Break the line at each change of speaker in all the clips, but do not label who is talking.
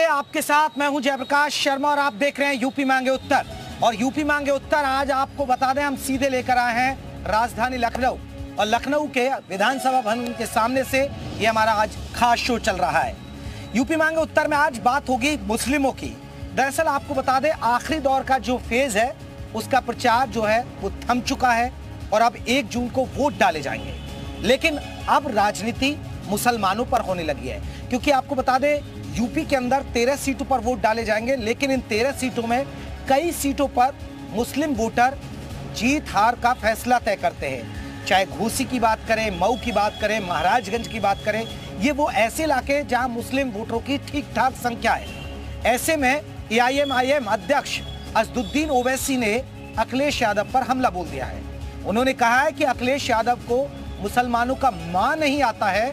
आपके साथ मैं हूं जयप्रकाश शर्मा और आप देख रहे हैं यूपी मांगे उत्तर। और यूपी मांगे उत्तर आज आपको बता दें, हम सीधे लेकर आए हैं राजधानी लखनऊ और लखनऊ के विधानसभा भवन के सामने से ये हमारा आज खास शो चल रहा है। यूपी मांगे उत्तर में आज बात होगी मुस्लिमों की। दरअसल आपको बता दें, आखिरी दौर का जो फेज है उसका प्रचार जो है वो थम चुका है और अब 1 जून को वोट डाले जाएंगे। लेकिन अब राजनीति मुसलमानों पर होने लगी है, क्योंकि आपको बता दें यूपी के अंदर 13 सीटों पर वोट डाले जाएंगे, लेकिन इन 13 सीटों में कई सीटों पर मुस्लिम वोटर जीत हार का फैसला तय करते हैं। चाहे घोसी की बात करें, मऊ की बात करें, महाराजगंज की बात करें, ये वो ऐसे इलाके जहां मुस्लिम वोटरों की ठीक ठाक संख्या है। ऐसे में AIMIM अध्यक्ष असदुद्दीन ओवैसी ने अखिलेश यादव पर हमला बोल दिया है। उन्होंने कहा है कि अखिलेश यादव को मुसलमानों का मां नहीं आता है,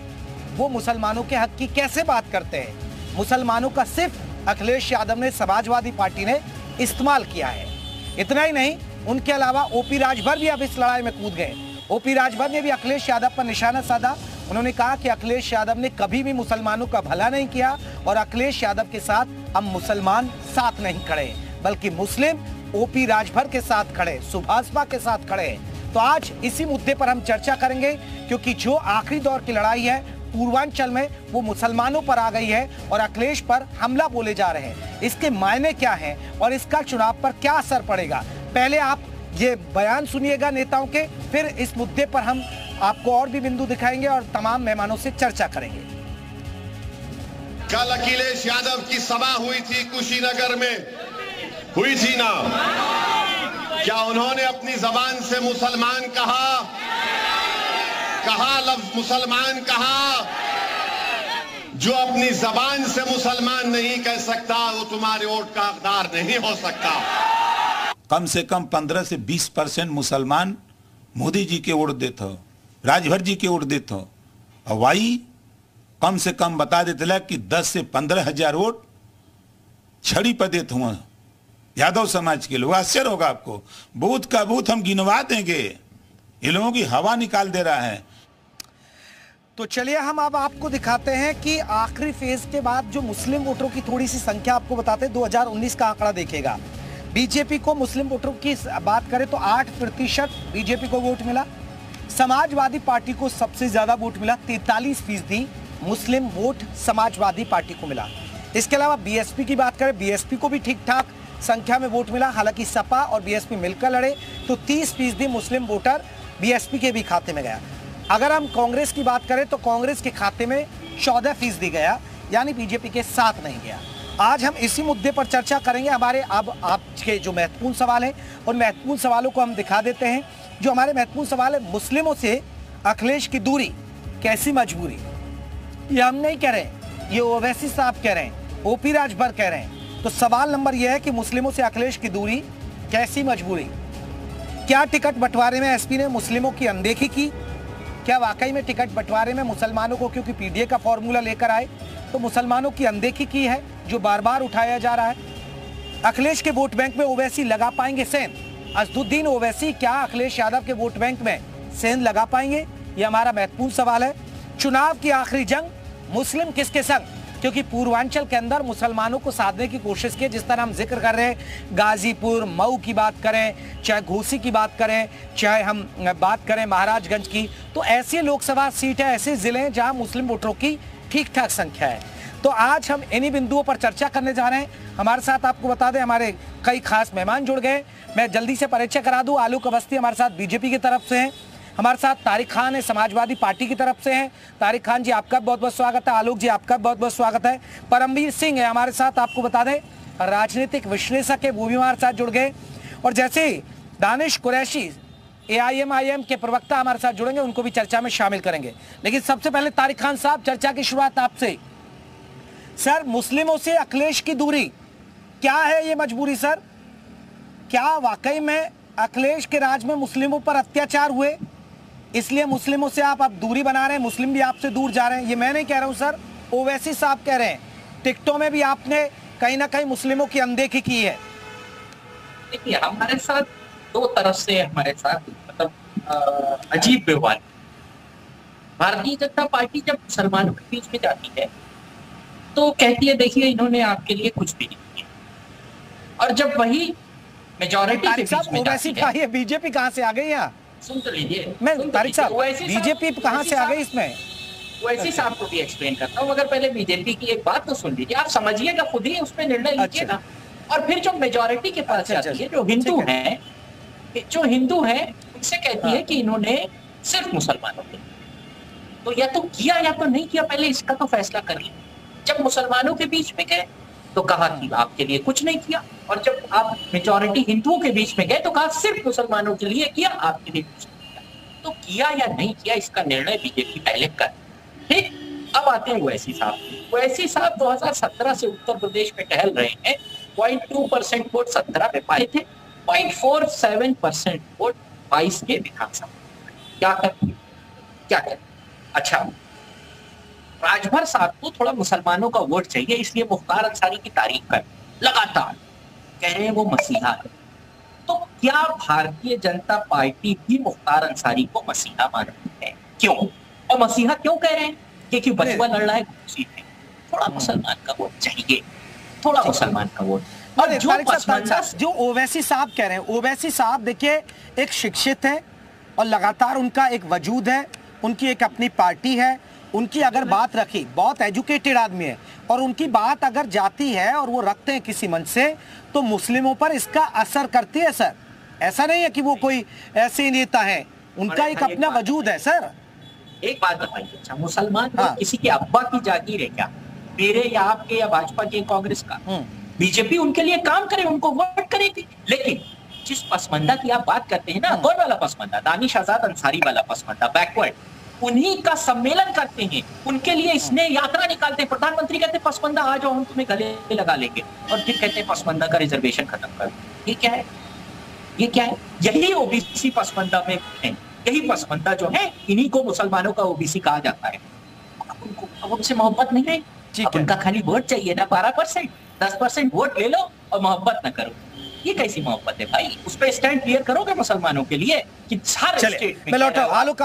वो मुसलमानों के हक की कैसे बात करते हैं। मुसलमानों का सिर्फ अखिलेश यादव ने, समाजवादी पार्टी ने इस्तेमाल किया है। इतना ही नहीं, उनके अलावा OP राजभर भी अब इस लड़ाई में कूद गए। OP राजभर ने भी अखिलेश यादव पर निशाना साधा। उन्होंने कहा कि अखिलेश यादव ने कभी भी मुसलमानों का भला नहीं किया और अखिलेश यादव के साथ अब मुसलमान साथ नहीं खड़े, बल्कि मुस्लिम OP राजभर के साथ खड़े, सुभाषपा के साथ खड़े। तो आज इसी मुद्दे पर हम चर्चा करेंगे, क्योंकि जो आखिरी दौर की लड़ाई है पूर्वांचल में वो मुसलमानों पर आ गई है और अखिलेश पर हमला बोले जा रहे हैं। इसके मायने क्या हैं और इसका चुनाव पर क्या असर पड़ेगा, पहले आप ये बयान सुनिएगा नेताओं के, फिर इस मुद्दे पर हम आपको और भी बिंदु दिखाएंगे और तमाम मेहमानों से चर्चा करेंगे।
कल अखिलेश यादव की सभा हुई थी कुशीनगर में, हुई थी ना? क्या उन्होंने अपनी जबान से मुसलमान कहा लफ्ज मुसलमान कहा? जो अपनी जबान से मुसलमान नहीं कह सकता वो तुम्हारे वोट का हकदार नहीं हो सकता।
कम से कम 15 से 20% मुसलमान मोदी जी के वोट देते हो, राजभर जी के वोट देते हो, और वही कम से कम बता देते कि 10 से 15 हजार वोट छड़ी पर देते हुए यादव समाज के लोग। आश्चर्य होगा आपको, बूथ का बूथ हम गिनवा देंगे, ये लोगों की हवा निकाल दे रहा है।
तो चलिए हम अब आपको दिखाते हैं कि आखिरी फेज के बाद जो मुस्लिम वोटरों की थोड़ी सी संख्या आपको बताते हैं। 2019 का आंकड़ा देखिएगा। बीजेपी को मुस्लिम वोटरों की बात करें तो 8% बीजेपी को वोट मिला। समाजवादी पार्टी को सबसे ज्यादा वोट मिला, 43% मुस्लिम वोट समाजवादी पार्टी को मिला। इसके अलावा BSP की बात करें, BSP को भी ठीक ठाक संख्या में वोट मिला। हालांकि सपा और BSP मिलकर लड़े तो 30% मुस्लिम वोटर BSP के भी खाते में गया। अगर हम कांग्रेस की बात करें तो कांग्रेस के खाते में 14% गया, यानी बीजेपी के साथ नहीं गया। आज हम इसी मुद्दे पर चर्चा करेंगे। हमारे अब आपके जो महत्वपूर्ण सवाल हैं उन महत्वपूर्ण सवालों को हम दिखा देते हैं। जो हमारे महत्वपूर्ण सवाल है, मुस्लिमों से अखिलेश की दूरी कैसी मजबूरी? ये हम नहीं कह रहे, ये ओवैसी साहब कह रहे हैं, OP राजभर कह रहे हैं। तो सवाल नंबर यह है कि मुस्लिमों से अखिलेश की दूरी कैसी मजबूरी? क्या टिकट बंटवारे में SP ने मुस्लिमों की अनदेखी की? क्या वाकई में टिकट बंटवारे में मुसलमानों को, क्योंकि PDA का फॉर्मूला लेकर आए तो मुसलमानों की अनदेखी की है, जो बार बार उठाया जा रहा है? अखिलेश के वोट बैंक में ओवैसी लगा पाएंगे सेंध? असदुद्दीन ओवैसी क्या अखिलेश यादव के वोट बैंक में सेंध लगा पाएंगे? ये हमारा महत्वपूर्ण सवाल है। चुनाव की आखिरी जंग, मुस्लिम किसके संग? क्योंकि पूर्वांचल के अंदर मुसलमानों को साधने की कोशिश की, जिस तरह हम जिक्र कर रहे हैं, गाजीपुर, मऊ की बात करें, चाहे घोसी की बात करें, चाहे हम बात करें महाराजगंज की, तो ऐसी लोकसभा सीट है, ऐसे जिले हैं जहां मुस्लिम वोटरों की ठीक ठाक संख्या है। तो आज हम इन्हीं बिंदुओं पर चर्चा करने जा रहे हैं। हमारे साथ आपको बता दें, हमारे कई खास मेहमान जुड़ गए। मैं जल्दी से परिचय करा दूं। आलोक अवस्थी हमारे साथ BJP की तरफ से हैं। हमारे साथ तारिक खान है, समाजवादी पार्टी की तरफ से हैं। तारिक खान जी आपका बहुत बहुत स्वागत है। आलोक जी आपका बहुत बहुत स्वागत है। परमवीर सिंह है हमारे साथ, आपको बता दें राजनीतिक विश्लेषक है, वो भी हमारे साथ जुड़ गए। और जैसे दानिश कुरैशी AIMIM के प्रवक्ता हमारे साथ जुड़ेंगे, उनको भी चर्चा में शामिल करेंगे। लेकिन सबसे पहले तारिक खान साहब, चर्चा की शुरुआत आपसे। सर, मुस्लिमों से अखिलेश की दूरी क्या है ये मजबूरी सर? क्या वाकई में अखिलेश के राज में मुस्लिमों पर अत्याचार हुए, इसलिए मुस्लिमों से आप अब दूरी बना रहे हैं, मुस्लिम भी आपसे दूर जा रहे हैं? ये मैं नहीं कह रहा हूं सर, ओवैसी साहब कह रहे हैं। टिकटों में भी आपने कहीं ना कहीं मुस्लिमों की अनदेखी की है।
देखिए, हमारे साथ दो तरफ से हमारे साथ मतलब अजीब व्यवहार। भारतीय जनता पार्टी जब मुसलमानों के बीच में जाती है तो कहती है देखिए इन्होंने आपके लिए कुछ भी नहीं किया। और जब वही मेजॉरिटी के बीच में
ओवैसी का ये बीजेपी कहां से आ गई यहाँ?
सुन तो लीजिए
मैं तारिक साहब, बीजेपी कहां से आ गई इसमें?
वैसी साहब को भी एक्सप्लेन करता हूँ, मगर पहले बीजेपी की एक बात तो सुन लीजिए, आप समझिएगा खुद ही, उसमें निर्णय लीजिएगा। और फिर जो मेजॉरिटी के पास जाती है, जो हिंदू हैं उनसे कहती है कि इन्होंने सिर्फ मुसलमानों के, तो या तो किया या तो नहीं किया, पहले इसका तो फैसला करिए। जब मुसलमानों के बीच में गए तो कहा कि आपके लिए कुछ नहीं किया, और जब आप मेजॉरिटी हिंदुओं के बीच में गए तो कहा सिर्फ मुसलमानों के लिए किया, आपके लिए कुछ नहीं किया। तो किया या नहीं किया इसका निर्णय बीजेपी पहले कर। ठीक, अब आते हैं ओवैसी साहब। ओवैसी साहब 2017 से उत्तर प्रदेश में टहल रहे हैं, 0.2% वोट 17 में पाए थे, 0.47% वोट 22 के विधानसभा। क्या कर अच्छा, राजभर साहब को थोड़ा मुसलमानों का वोट चाहिए, इसलिए मुख्तार अंसारी की तारीफ कर लगातार कह रहे हैं वो मसीहा है। तो क्या भारतीय जनता पार्टी भी मुख्तार अंसारी को मसीहा मान रही है? क्यों? और मसीहा क्यों कह रहे हैं? क्योंकि बचवा लड़ रहा है कुर्सी पे, थोड़ा मुसलमान का वोट चाहिए, थोड़ा मुसलमान का वोट।
और जो ओवैसी साहब कह रहे हैं, ओवैसी साहब देखिए एक शिक्षित है और लगातार उनका एक वजूद है, उनकी एक अपनी पार्टी है, उनकी अगर बात रखी, बहुत एजुकेटेड आदमी है, और उनकी बात अगर जाती है और वो रखते हैं किसी मंच से, तो मुस्लिमों पर इसका असर करती है सर। ऐसा नहीं है कि वो कोई ऐसे नेता है, उनका एक अपना वजूद है सर।
एक बात बताइए, अच्छा मुसलमान किसी के अब्बा की जागीर है क्या? मेरे या आपके या भाजपा के, कांग्रेस का? बीजेपी उनके लिए काम करे, उनको वोट करेगी। लेकिन जिस पसमंदा की आप बात करते हैं ना, कौन वाला पसमंदा? दानिश आजाद अंसारी वाला पसमंदा, बैकवर्ड, उन्हीं का सम्मेलन करते हैं, उनके लिए इसने यात्रा निकालते हैं। प्रधानमंत्री कहते हैं पसमंदा आ जाओ, हम तुम्हें गले लगा लेंगे, और फिर कहते हैं पसमंदा का रिजर्वेशन खत्म कर। ये क्या है? ये क्या है? यही ओबीसी पसमंदा में है, यही पसमंदा जो है, इन्हीं को मुसलमानों का ओबीसी कहा जाता है। अब उनसे मोहब्बत नहीं रही, अब उनका खाली वोट चाहिए ना, 12%, 10% वोट ले लो और मोहब्बत ना करो। ये कैसी मोहब्बत है भाई? उस पर स्टैंड क्लियर करोगे मुसलमानों के लिए कि सारे स्टेट में?
आलोक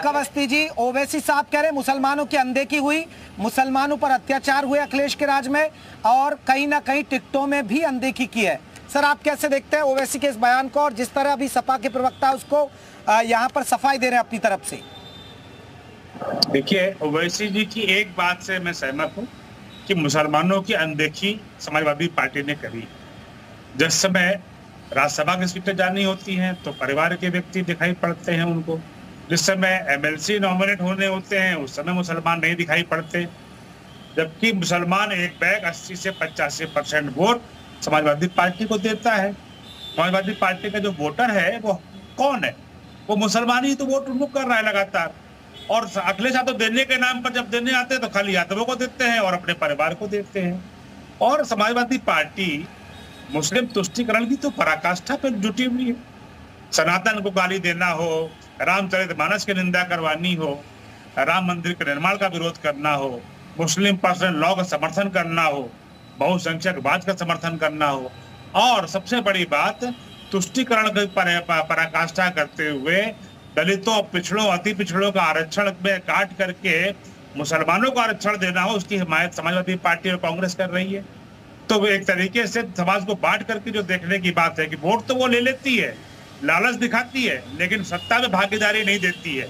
अवस्थी जी, ओवैसी साहब कह रहे मुसलमानों की अनदेखी हुई, मुसलमानों पर अत्याचार हुए अखिलेश के राज में, और कहीं ना कहीं टिकटों में भी अनदेखी की है। सर आप कैसे देखते हैं ओवैसी के इस बयान को, और जिस तरह अभी सपा के प्रवक्ता उसको यहाँ पर सफाई दे रहे हैं अपनी तरफ से?
देखिए, ओवैसी जी की एक बात से मैं सहमत हूँ कि मुसलमानों की अनदेखी समाजवादी पार्टी ने करी। जिस समय राज्यसभा की सीटें जानी होती हैं तो परिवार के व्यक्ति दिखाई पड़ते हैं उनको, जिस समय एमएलसी नॉमिनेट होने होते हैं उस समय मुसलमान नहीं दिखाई पड़ते, जबकि मुसलमान एक बैग 80 से 85% वोट समाजवादी पार्टी को देता है। समाजवादी पार्टी का जो वोटर है वो कौन है? वो मुसलमान ही तो वोट उनको कर रहा है लगातार। और अखिलेश यादव देने के नाम पर जब देने आते हैं तो खाली यादवों को देते हैं और अपने परिवार को देते हैं। और समाजवादी पार्टी मुस्लिम तुष्टीकरण की तो पराकाष्ठा पर जुटी हुई है। सनातन को गाली देना हो, रामचरितमानस की निंदा करवानी हो, राम मंदिर के निर्माण का विरोध करना हो, मुस्लिम पर्सनल लॉ का समर्थन करना हो, बहुसंख्यकवाद का समर्थन करना हो, और सबसे बड़ी बात तुष्टीकरण की पराकाष्ठा करते हुए दलितों, पिछड़ों, अति पिछड़ों का आरक्षण में काट करके मुसलमानों को आरक्षण देना हो, उसकी हिमायत समाजवादी पार्टी और कांग्रेस कर रही है। तो एक तरीके से समाज को बांट करके जो देखने की बात है कि वोट तो वो ले लेती है, लालच दिखाती है, लेकिन सत्ता में भागीदारी नहीं देती है।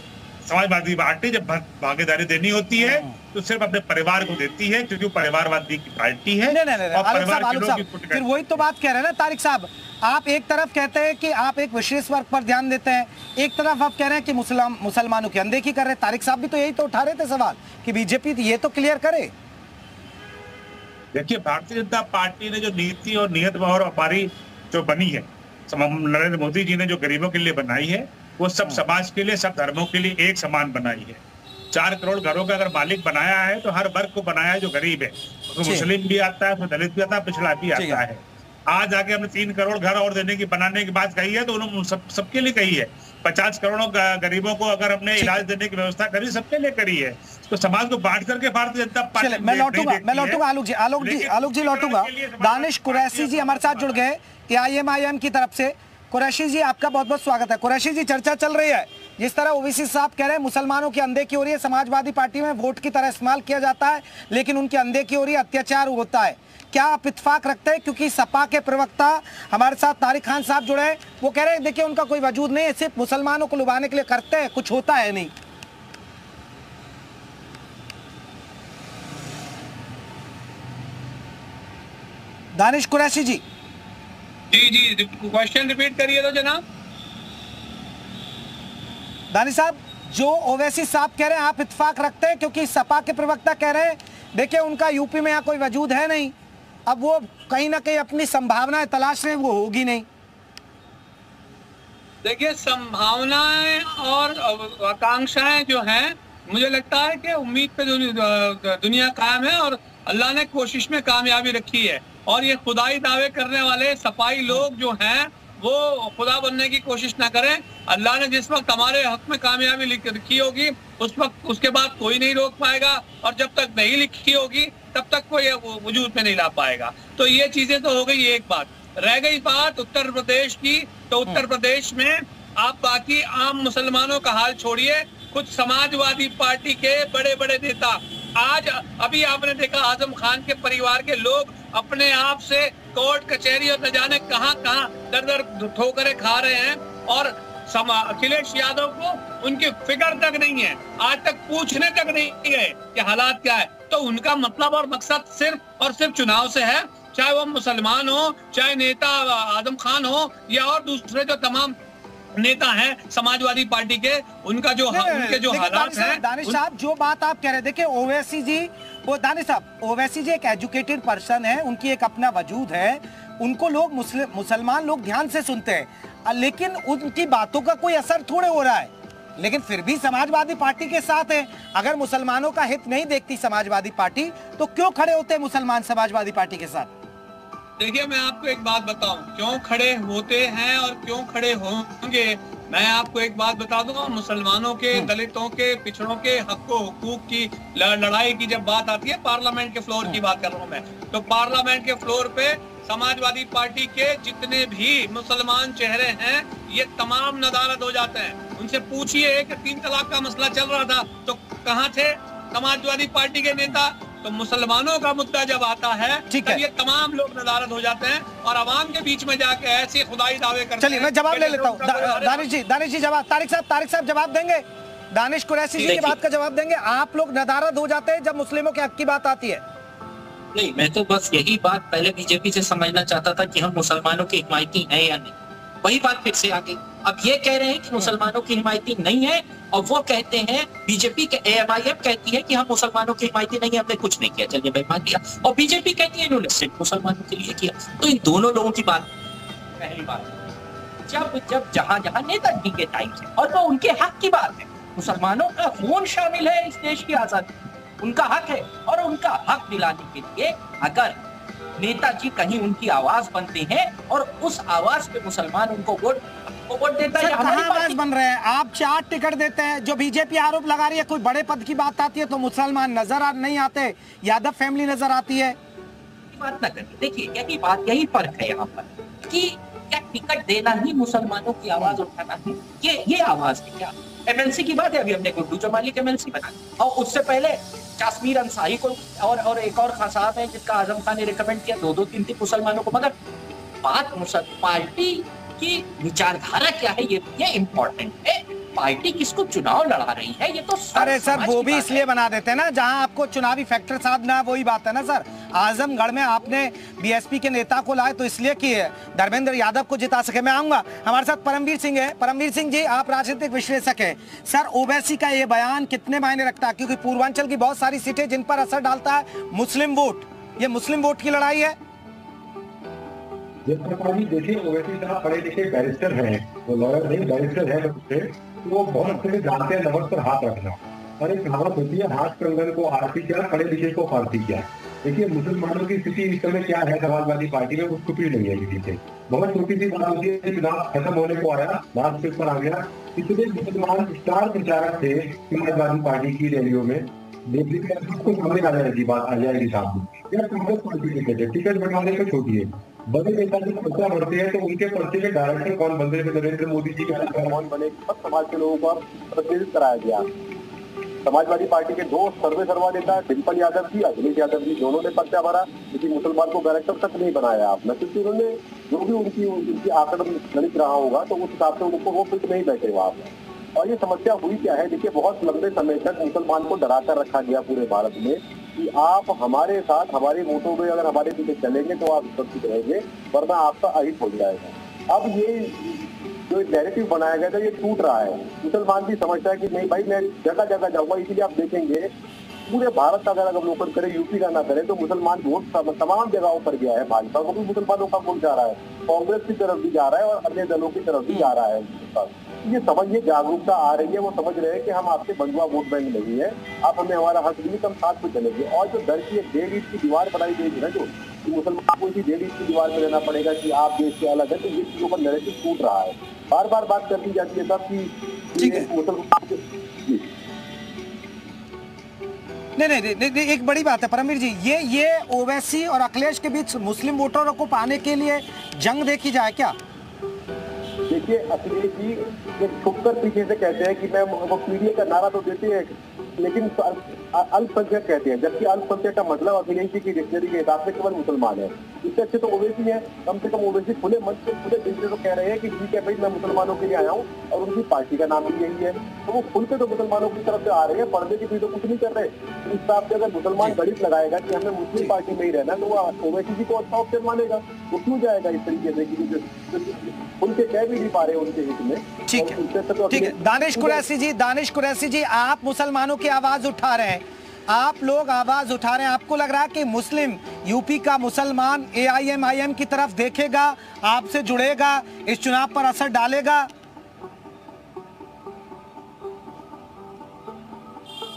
समाजवादी पार्टी जब भागीदारी देनी होती है तो सिर्फ अपने परिवार को देती है, क्योंकि परिवारवादी की पार्टी है। और परिवार के लोग
फिर वही तो बात कह रहे हैं ना तारिक साहब, आप एक तरफ कहते हैं कि आप एक विशेष वर्ग पर ध्यान देते हैं, एक तरफ आप कह रहे हैं कि मुसलमानों की अनदेखी कर रहे हैं। तारिक साहब भी तो यही तो उठा रहे थे सवाल कि बीजेपी ये तो क्लियर करे।
देखिए, भारतीय जनता पार्टी ने जो नीति और नियत और हमारी जो बनी है, नरेंद्र मोदी जी ने जो गरीबों के लिए बनाई है, वो सब समाज के लिए, सब धर्मों के लिए एक समान बनाई है। 4 करोड़ घरों का अगर मालिक बनाया है तो हर वर्ग को बनाया है जो गरीब है, तो मुस्लिम भी आता है, तो दलित भी आता है, पिछड़ा भी आता है। आज आके हमने 3 करोड़ घर और देने की, बनाने की बात कही है, तो उन्होंने सबके लिए कही है। 50 करोड़ गरीबों को अगर हमने इलाज देने की व्यवस्था करी, सबके लिए करी है। तो समाज को बांट करके भारतीय जनता पार्टी
मैं लौटूंगा आलोक जी लौटूंगा। दानिश कुरैशी जी हमारे साथ जुड़ गए AIM की तरफ से। कुरैशी जी आपका बहुत बहुत स्वागत है। कुरैशी जी, चर्चा चल रही है जिस तरह ओवैसी साहब कह रहे हैं मुसलमानों की अनदेखी हो रही है, समाजवादी पार्टी में वोट की तरह इस्तेमाल किया जाता है, लेकिन उनकी अनदेखी हो रही है, अत्याचार होता है। क्या आप इत्तेफाक रखते हैं? क्योंकि सपा के प्रवक्ता हमारे साथ तारिक खान साहब जुड़े हैं, वो कह रहे हैं देखिए उनका कोई वजूद नहीं है, सिर्फ मुसलमानों को लुभाने के लिए करते हैं, कुछ होता है नहीं। दानिश कुरैशी जी।
जी क्वेश्चन रिपीट करिए तो जनाब।
दानिश साहब, जो ओवैसी साहब कह रहे हैं आप इत्तेफाक रखते हैं? क्योंकि सपा के प्रवक्ता कह रहे हैं देखिए उनका यूपी में यहाँ कोई वजूद है नहीं, अब वो कहीं ना कहीं अपनी संभावनाएं तलाश रहे हैं, वो होगी नहीं।
देखिए संभावनाएं और आकांक्षाएं जो हैं, मुझे लगता है कि उम्मीद पे दुनिया कायम है और अल्लाह ने कोशिश में कामयाबी रखी है। और ये खुदाई दावे करने वाले सफाई लोग जो हैं वो खुदा बनने की कोशिश ना करें। अल्लाह ने जिस वक्त हमारे हक में कामयाबी लिखी होगी उस वक्त उसके बाद कोई नहीं रोक पाएगा, और जब तक नहीं लिखी होगी तब तक कोई वजूद में नहीं ला पाएगा। तो ये चीजें तो हो गई एक बात। रह गई बात उत्तर प्रदेश की, तो उत्तर प्रदेश में आप बाकी आम मुसलमानों का हाल छोड़िए, कुछ समाजवादी पार्टी के बड़े बड़े नेता, आज अभी आपने देखा आजम खान के परिवार के लोग अपने आप से कोर्ट कचहरी और न जाने कहां कहां दर दर ठोकरें खा रहे हैं, और अखिलेश यादव को उनकी फिक्र तक नहीं है, आज तक पूछने तक नहीं गए कि हालात क्या है। तो उनका मतलब और मकसद सिर्फ और सिर्फ चुनाव से है, चाहे वो मुसलमान हो, चाहे नेता आजम खान हो, या और दूसरे जो तमाम नेता हैं समाजवादी पार्टी के, उनका जो उनके जो हालात हैं।
दानिश साहब, जो बात आप कह रहे हैं, देखिए ओवैसी जी, वो दानिश साहब, ओवैसी जी एक एजुकेटेड पर्सन है, उनकी एक अपना वजूद है, उनको लोग मुसलमान लोग ध्यान से सुनते हैं, लेकिन उनकी बातों का कोई असर थोड़े हो रहा है, लेकिन फिर भी समाजवादी पार्टी के साथ है। अगर मुसलमानों का हित नहीं देखती समाजवादी पार्टी तो क्यों खड़े होते हैं मुसलमान समाजवादी पार्टी के साथ?
देखिए मैं आपको एक बात बताऊं, क्यों खड़े होते हैं और क्यों खड़े होंगे, मैं आपको एक बात बता दूंगा। मुसलमानों के, दलितों के, पिछड़ों के हक हुकूक की लड़ाई की जब बात आती है, पार्लियामेंट के फ्लोर की बात कर रहा हूं मैं, तो पार्लियामेंट के फ्लोर पे समाजवादी पार्टी के जितने भी मुसलमान चेहरे हैं ये तमाम नदारद हो जाते हैं। उनसे पूछिए कि 3 तलाक का मसला चल रहा था तो कहाँ थे समाजवादी पार्टी के नेता? तो मुसलमानों का मुद्दा जब आता है तब ये तमाम लोग नदारद हो जाते हैं और आवाम के बीच में जाके ऐसे खुदाई दावे करते हैं।
चलिए मैं जवाब ले लेता हूँ। दानिश जी जवाब, तारिक साहब जवाब देंगे? दानिश कुरैशी जी की बात का जवाब देंगे? आप लोग नदारद हो जाते हैं जब मुस्लिमों के हक की बात आती है?
नहीं, मैं तो बस यही बात पहले बीजेपी से समझना चाहता था कि हम मुसलमानों की हिमायती हैं या नहीं, वही बात फिर से आ गई। अब ये कह रहे हैं कि मुसलमानों की हिमायती नहीं है, और वो कहते हैं बीजेपी के AMIM कहती है कि हम मुसलमानों की हिमायती नहीं है, हमने कुछ नहीं किया, चलिए मैं मान लिया, और बीजेपी कहती है इन्होंने सिर्फ मुसलमानों के लिए किया। तो इन दोनों लोगों की बात, पहली बात, जब जहां नेताजी के टाइम से, और वो उनके हक की बात है, मुसलमानों का खून शामिल है इस देश की आजादी, उनका हक है, और उनका हक दिलाने के लिए अगर नेताजी कहीं उनकी आवाज बनते हैं और उस आवाज पे मुसलमान उनको वोट देता है।
कहाँ आवाज बन रहे हैं? आप 4 टिकट देते हैं, जो बीजेपी आरोप लगा रही है कोई बड़े पद की बात आती है तो मुसलमान नजर नहीं आते, यादव फैमिली नजर आती है।
बात ना करिए, देखिए यही फर्क है यहाँ पर कि क्या टिकट देना ही मुसलमानों की आवाज उठाना है, ये आवाज है क्या? MLC की बात है, अभी हमने गुड्डू जमाली MLC बना, और उससे पहले काश्मीर अंसारी को और एक और खास साहब है जिसका आजम खान ने रिकमेंड किया, 2-3 मुसलमानों को। मगर बात पार्टी की विचारधारा क्या है ये इम्पोर्टेंट है। पार्टी किसको चुनाव लड़ा रही है ये तो
अरे सर वो भी इसलिए बना देते हैं ना जहां आपको चुनावी फैक्टर साधना, वही बात है ना सर। आजमगढ़ में आपने BSP के नेता को लाए तो इसलिए कि धर्मेंद्र यादव को जिता सके। मैं आऊंगा, हमारे साथ परमवीर सिंह है। परमवीर सिंह जी, आप राजनीतिक विश्लेषक हैं। सर ओवैसी का ये बयान कितने मायने रखता है? क्योंकि पूर्वांचल की बहुत सारी सीटें जिन पर असर डालता है मुस्लिम वोट, ये मुस्लिम वोट की लड़ाई है।
देखिए ओवैसी साहब पढ़े लिखे बैरिस्टर हैं, वो लॉयर नहीं बैरिस्टर है, वो बहुत अच्छे से जानते हैं नमक पर हाथ रखना। और एक कहावत होती है, हाथ कंगन को आरती क्या, पढ़े लिखे को फारसी क्या। देखिए मुसलमानों की स्थिति इस समय क्या है समाजवादी पार्टी में, वो छुपी नहीं है किसी से। बहुत छोटी सी बात होती है, चुनाव खत्म होने को आया, लास्ट पेपर आ गया, इतने मुसलमान स्टार प्रचारक थे समाजवादी पार्टी की रैलियों में, देखिए सबको सामने आ जाएगी बात, आ जाएगी सामने। या कांग्रेस पार्टी टिकट बंटवाने को छोटी है, बड़े नेता की चर्चा बढ़ती है तो उनके पर्चे के डायरेक्टर कौन बन रहे, नरेंद्र मोदी जी के कौन बने, सब समाज के लोगों को प्रतिनिधित्व कराया गया। समाजवादी पार्टी के 2 सर्वा नेता डिम्पल यादव जी, अखिलेश यादव जी, दोनों ने पर्चा भरा, किसी मुसलमान को डायरेक्टर तक नहीं बनाया आपने, क्योंकि उन्होंने जो भी उनकी आकलन गणित रहा होगा तो उस हिसाब से उनको वो फिट नहीं बैठे वहां पर। और ये समस्या हुई क्या है, देखिए बहुत लंबे समय तक मुसलमान को डरा कर रखा गया पूरे भारत में कि आप हमारे साथ हमारे वोटों में अगर हमारे पीछे चलेंगे तो आप सुरक्षित रहेंगे, वरना आपका अहित हो जाएगा। अब ये जो नैरेटिव बनाया गया था ये टूट रहा है। मुसलमान भी समझता है कि नहीं भाई मैं जगह जगह जाऊंगा, इसीलिए आप देखेंगे पूरे भारत का अगर अवलोकन करें, यूपी का ना करें, तो मुसलमान वोट तमाम जगहों पर गया है। भाजपा को भी मुसलमानों का वोट जा रहा है, कांग्रेस की तरफ भी जा रहा है और अन्य दलों की तरफ भी जा रहा है। ये समझिए जागरूकता आ रही है, वो समझ रहे हैं कि हम आपके बंधुआ वोट बैंक नहीं है, आप हमें हमारा हक दी तो हम साथ में चलेंगे। और जो डर की 1.5 इंच की दीवार बनाई गई है ना, जो मुसलमान को इसी 1.5 इंच की दीवार में रहना पड़ेगा कि आप देश से अलग है, तो ये चीजों का नैरेटिव टूट रहा है। बार बार बात कर दी जाती है सब की मुसलमान।
नहीं, एक बड़ी बात है परमवीर जी, ये ओवैसी और अखिलेश के बीच मुस्लिम वोटरों को पाने के लिए जंग देखी जाए क्या?
देखिए अखिलेश जी छुपकर पीछे से कहते हैं कि मैं वो पीडीए का नारा तो देते हैं, लेकिन अल्पसंख्यक कहते हैं, जबकि अल्पसंख्यक का मतलब अखिलेश जी की डिक्शनरी के हिसाब से केवल मुसलमान है। इससे अच्छे तो ओवैसी है, कम से कम ओवैसी खुले मन से खुले दिल से तो कह रहे हैं कि ठीक है भाई मैं मुसलमानों के लिए आया हूँ, और उनकी पार्टी का नाम भी यही है, तो वो खुल के तो मुसलमानों की तरफ से आ रहे हैं, पर्दे के पीछे कुछ नहीं कर रहे। इस हिसाब से अगर मुसलमान गणित लगाएगा कि हमें मुस्लिम पार्टी में ही रहना, तो वो ओवैसी जी को अच्छा ऑप्शन मानेगा, वो क्यों जाएगा इस तरीके से कि खुल के कह भी नहीं पा रहे उनके हित में।
ठीक है, दानिश कुरैशी जी, आप मुसलमानों की आवाज उठा रहे हैं, आप लोग आवाज उठा रहे हैं, आपको लग रहा है कि मुस्लिम यूपी का मुसलमान AIM की तरफ देखेगा, आपसे जुड़ेगा, इस चुनाव पर असर डालेगा?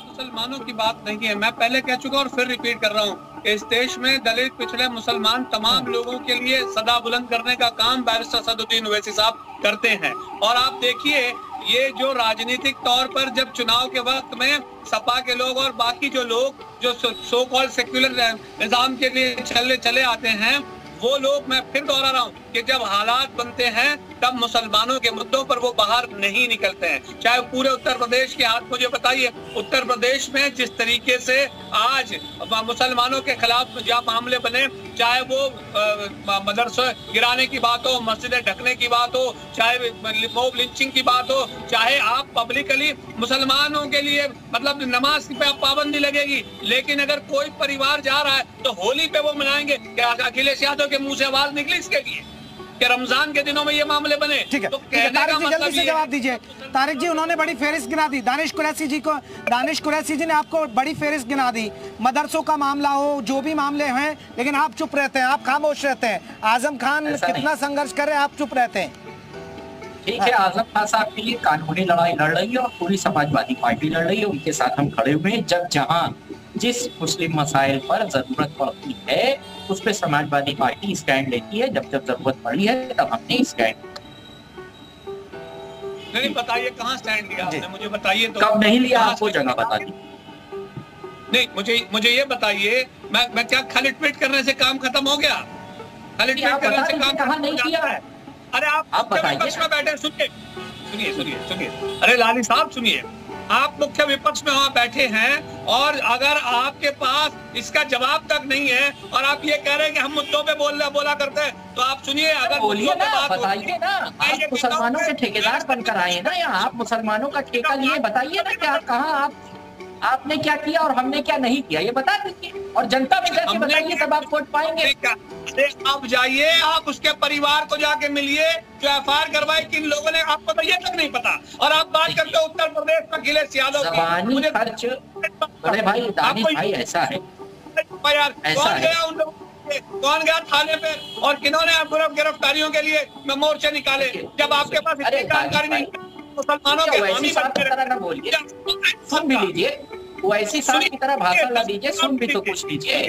मुसलमानों की बात नहीं है, मैं पहले कह चुका और फिर रिपीट कर रहा हूँ, इस देश में दलित पिछड़े मुसलमान तमाम लोगों के लिए सदा बुलंद करने का काम बैरिस्टर सदुद्दीन ओवैसी साहब करते हैं। और आप देखिए ये जो राजनीतिक तौर पर जब चुनाव के वक्त में सपा के लोग और बाकी जो लोग जो सो कॉल्ड सेक्युलर निजाम के लिए चले आते हैं, वो लोग, मैं फिर दोहरा रहा हूँ कि जब हालात बनते हैं तब मुसलमानों के मुद्दों पर वो बाहर नहीं निकलते हैं। चाहे पूरे उत्तर प्रदेश के हाथ, मुझे बताइए उत्तर प्रदेश में जिस तरीके से आज मुसलमानों के खिलाफ जहाँ मामले बने, चाहे वो मदरसे गिराने की बात हो, मस्जिदें ढकने की बात हो, चाहे मॉब लिंचिंग की बात हो, चाहे आप पब्लिकली मुसलमानों के लिए मतलब नमाज पे पाबंदी लगेगी, लेकिन अगर कोई परिवार जा रहा है तो होली पे वो मनाएंगे। क्या अखिलेश यादव के मुंह से आवाज निकली इसके लिए कि रमजान के दिनों में ये मामले बने?
ठीक है,
तो
तारिक जी जल्दी से जवाब दीजिए। तारिक जी, उन्होंने बड़ी फेहरिस्त गिना दी, दानिश कुरैशी जी ने आपको बड़ी फेहरिस्त गिना दी, मदरसों का मामला हो, जो भी मामले हैं, लेकिन आप चुप रहते हैं, आप खामोश रहते हैं। आजम खान कितना संघर्ष कर रहे हैं, आप चुप रहते हैं।
ठीक है, आजम खान साहब के लिए कानूनी लड़ाई लड़ रही है और पूरी समाजवादी पार्टी लड़ रही है, उनके साथ हम खड़े हुए हैं। जब जहां जिस मुस्लिम मसाइल पर जरूरत पड़ती है उस पर समाजवादी पार्टी स्टैंड लेती है, जब जब जरूरत पड़ी है तब हमने स्टैंड।
नहीं बताइए कहाँ स्टैंड लिया आपने, मुझे बताइए तो।
कब नहीं लिया आपको जगह बता दी।
नहीं, मुझे ये बताइए, मैं क्या खाली ट्वीट करने से काम खत्म हो गया? खाली ट्वीट करने से काम
कहाँ नहीं किया है?
अरे आप विपक्ष में बैठे, सुनिए, अरे लाली साहब सुनिए, आप मुख्य विपक्ष में वहां बैठे हैं और अगर आपके पास इसका जवाब तक नहीं है और आप ये कह रहे हैं कि हम मुद्दों पे बोला करते हैं, तो आप सुनिए, अगर
बोलिए ना, बताइए ना, आप मुसलमानों के ठेकेदार बनकर आए ना, या आप मुसलमानों का ठेका लिए, बताइए ना क्या कहा आपने क्या किया और हमने क्या नहीं किया, ये बता दीजिए और जनता में जाके बताइए, तब आप वोट पाएंगे।
आप जाइए, आप उसके परिवार को जाके मिलिए जो FIR करवाए किन लोगों ने, आपको तो ये तक नहीं पता। और आप बात करते हो उत्तर प्रदेश में अखिलेश यादव
की, मुझे खर्च, अरे भाई दानिश भाई ऐसा है,
कौन गया थाने पे और किन्होंने गिरफ्तारियों के लिए मोर्चे निकाले, जब आपके पास इतनी जानकारी नहीं। मुसलमानों के
वैसी साहब की तरह ना बोलिए, सुन भी लीजिए, वैसी साहब की तरह भाषण ना दीजिए, सुन भी तो कुछ लीजिए,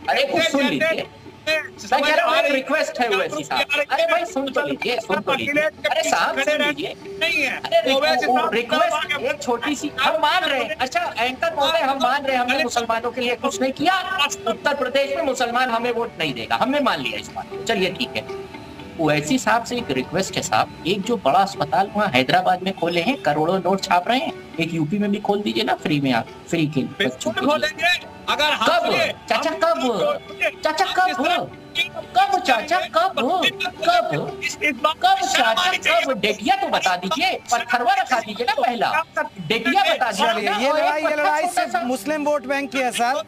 अरे कुछ सुन लीजिए। रिक्वेस्ट है वैसी साहब, अरे भाई सुन तो लीजिए, अरे साहब सुन लीजिए, रिक्वेस्ट एक छोटी सी, हम मान रहे हैं, अच्छा एंकर महोदय हम मान रहे हैं हमने मुसलमानों के लिए कुछ नहीं किया, उत्तर प्रदेश में मुसलमान हमें वोट नहीं देगा, हमने मान लिया इस बात को, चलिए ठीक है। ओवैसी साहब से एक रिक्वेस्ट है साहब, एक जो बड़ा अस्पताल वहाँ हैदराबाद में खोले हैं, करोड़ों नोट छाप रहे हैं, एक यूपी में भी खोल दीजिए ना फ्री में, आप फ्री के बच्चों के लिए।
अगर
कब चाचा, कब चाचा, कब चाचा, कब चाचा, कब डेटिया तो बता दीजिए, पत्थरवा रखा दीजिए ना, पहला डेटिया बता दीजिए।
ये लड़ाई सिर्फ मुस्लिम वोट बैंक की है सर,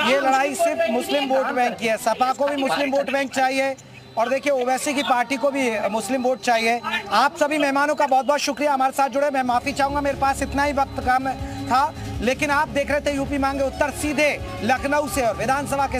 ये लड़ाई सिर्फ मुस्लिम वोट बैंक की है। सपा को भी मुस्लिम वोट बैंक चाहिए और देखिए ओवैसी की पार्टी को भी मुस्लिम वोट चाहिए। आप सभी मेहमानों का बहुत बहुत शुक्रिया हमारे साथ जुड़े। मैं माफी चाहूंगा, मेरे पास इतना ही वक्त कम था, लेकिन आप देख रहे थे यूपी मांगे उत्तर, सीधे लखनऊ से और विधानसभा के